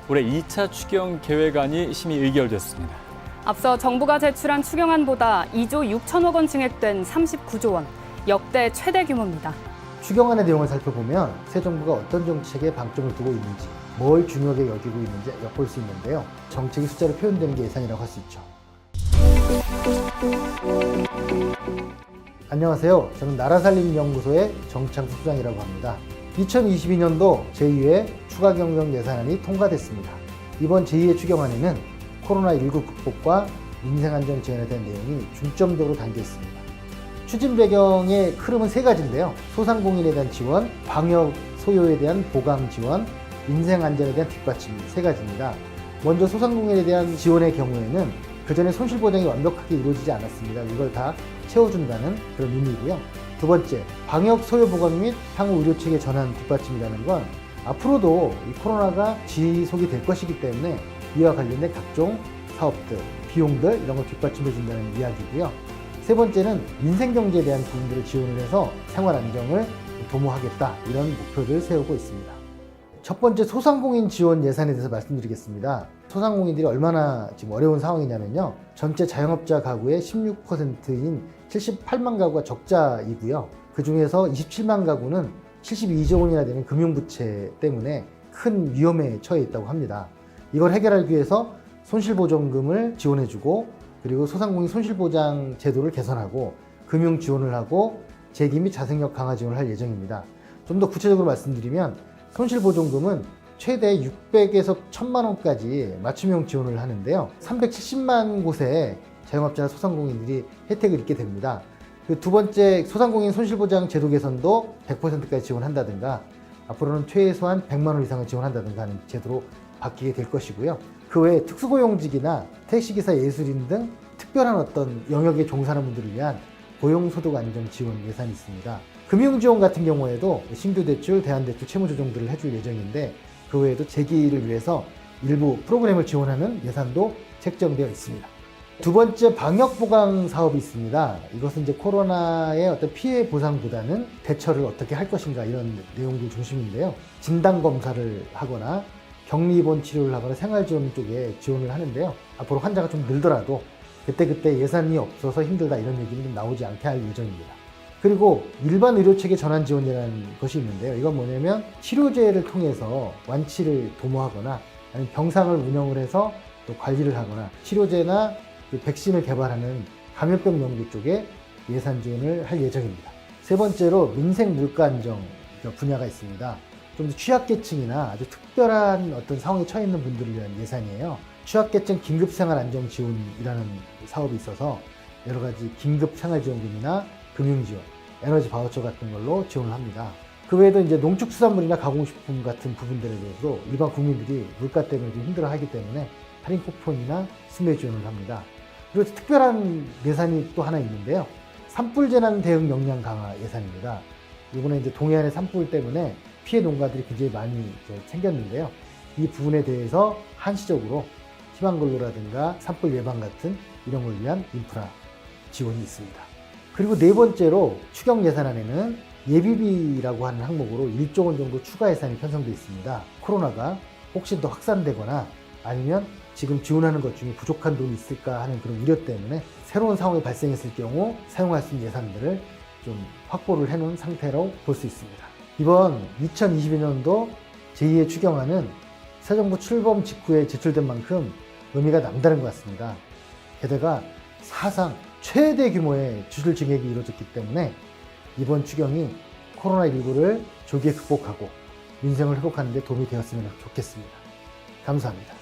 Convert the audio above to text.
올해 2차 추경 계획안이 심의 의결됐습니다. 앞서 정부가 제출한 추경안보다 2조 6천억 원 증액된 39조 원, 역대 최대 규모입니다. 추경안의 내용을 살펴보면 새 정부가 어떤 정책에 방점을 두고 있는지, 뭘 중요하게 여기고 있는지 엿볼 수 있는데요. 정책이 숫자로 표현되는 게 예산이라고 할 수 있죠. 안녕하세요. 저는 나라살림연구소의 정창수 수장이라고 합니다. 2022년도 제2회 추가경정 예산안이 통과됐습니다. 이번 제2회 추경안에는 코로나19 극복과 민생안전 지원에 대한 내용이 중점적으로 담겨 있습니다. 추진 배경의 흐름은 세 가지인데요. 소상공인에 대한 지원, 방역 소요에 대한 보강 지원, 민생안전에 대한 뒷받침 세 가지입니다. 먼저 소상공인에 대한 지원의 경우에는 그전에 손실보장이 완벽하게 이루어지지 않았습니다. 이걸 다 채워준다는 그런 의미고요. 두 번째, 방역 소요 보강 및 향후 의료체계 전환 뒷받침이라는 건 앞으로도 이 코로나가 지속이 될 것이기 때문에 이와 관련된 각종 사업들, 비용들 이런 걸 뒷받침해 준다는 이야기고요. 세 번째는 민생경제에 대한 부분들을 지원을 해서 생활 안정을 도모하겠다 이런 목표를 세우고 있습니다. 첫 번째 소상공인 지원 예산에 대해서 말씀드리겠습니다. 소상공인들이 얼마나 지금 어려운 상황이냐면요. 전체 자영업자 가구의 16%인 78만 가구가 적자이고요. 그 중에서 27만 가구는 72조 원이나 되는 금융부채 때문에 큰 위험에 처해 있다고 합니다. 이걸 해결하기 위해서 손실보전금을 지원해주고 그리고 소상공인 손실보장 제도를 개선하고 금융 지원을 하고 재기 및 자생력 강화 지원을 할 예정입니다. 좀 더 구체적으로 말씀드리면 손실보전금은 최대 600에서 1000만 원까지 맞춤형 지원을 하는데요. 370만 곳에 자영업자나 소상공인들이 혜택을 입게 됩니다. 그 두 번째 소상공인 손실보장 제도 개선도 100%까지 지원한다든가 앞으로는 최소한 100만 원 이상을 지원한다든가 하는 제도로 바뀌게 될 것이고요. 그 외에 특수고용직이나 택시기사, 예술인 등 특별한 어떤 영역에 종사하는 분들을 위한 고용소득 안정 지원 예산이 있습니다. 금융지원 같은 경우에도 신규대출, 대안대출, 채무조정 들을 해줄 예정인데 그 외에도 재기를 위해서 일부 프로그램을 지원하는 예산도 책정되어 있습니다. 두 번째 방역보강 사업이 있습니다. 이것은 이제 코로나의 어떤 피해 보상보다는 대처를 어떻게 할 것인가 이런 내용도 중심인데요. 진단검사를 하거나 격리입원 치료를 하거나 생활지원 쪽에 지원을 하는데요. 앞으로 환자가 좀 늘더라도 그때 예산이 없어서 힘들다 이런 얘기는 좀 나오지 않게 할 예정입니다. 그리고 일반 의료체계 전환 지원이라는 것이 있는데요. 이건 뭐냐면 치료제를 통해서 완치를 도모하거나 아니면 병상을 운영을 해서 또 관리를 하거나 치료제나 백신을 개발하는 감염병 연구 쪽에 예산 지원을 할 예정입니다. 세 번째로 민생 물가 안정 분야가 있습니다. 좀 더 취약계층이나 아주 특별한 어떤 상황에 처해 있는 분들을 위한 예산이에요. 취약계층 긴급생활안정지원이라는 사업이 있어서 여러 가지 긴급생활지원금이나 금융지원, 에너지 바우처 같은 걸로 지원을 합니다. 그 외에도 이제 농축수산물이나 가공식품 같은 부분들에 대해서도 일반 국민들이 물가 때문에 좀 힘들어하기 때문에 할인 쿠폰이나 수매 지원을 합니다. 그리고 특별한 예산이 또 하나 있는데요. 산불 재난 대응 역량 강화 예산입니다. 이번에 이제 동해안의 산불 때문에 피해 농가들이 굉장히 많이 생겼는데요. 이 부분에 대해서 한시적으로 희망근로라든가 산불 예방 같은 이런 걸 위한 인프라 지원이 있습니다. 그리고 네 번째로 추경 예산안에는 예비비라고 하는 항목으로 1조 원 정도 추가 예산이 편성되어 있습니다. 코로나가 혹시 더 확산되거나 아니면 지금 지원하는 것 중에 부족한 돈이 있을까 하는 그런 우려 때문에 새로운 상황이 발생했을 경우 사용할 수 있는 예산들을 좀 확보를 해놓은 상태로 볼 수 있습니다. 이번 2022년도 제2회 추경안은 새 정부 출범 직후에 제출된 만큼 의미가 남다른 것 같습니다. 게다가 사상 최대 규모의 지출 증액이 이루어졌기 때문에 이번 추경이 코로나19를 조기에 극복하고 민생을 회복하는 데 도움이 되었으면 좋겠습니다. 감사합니다.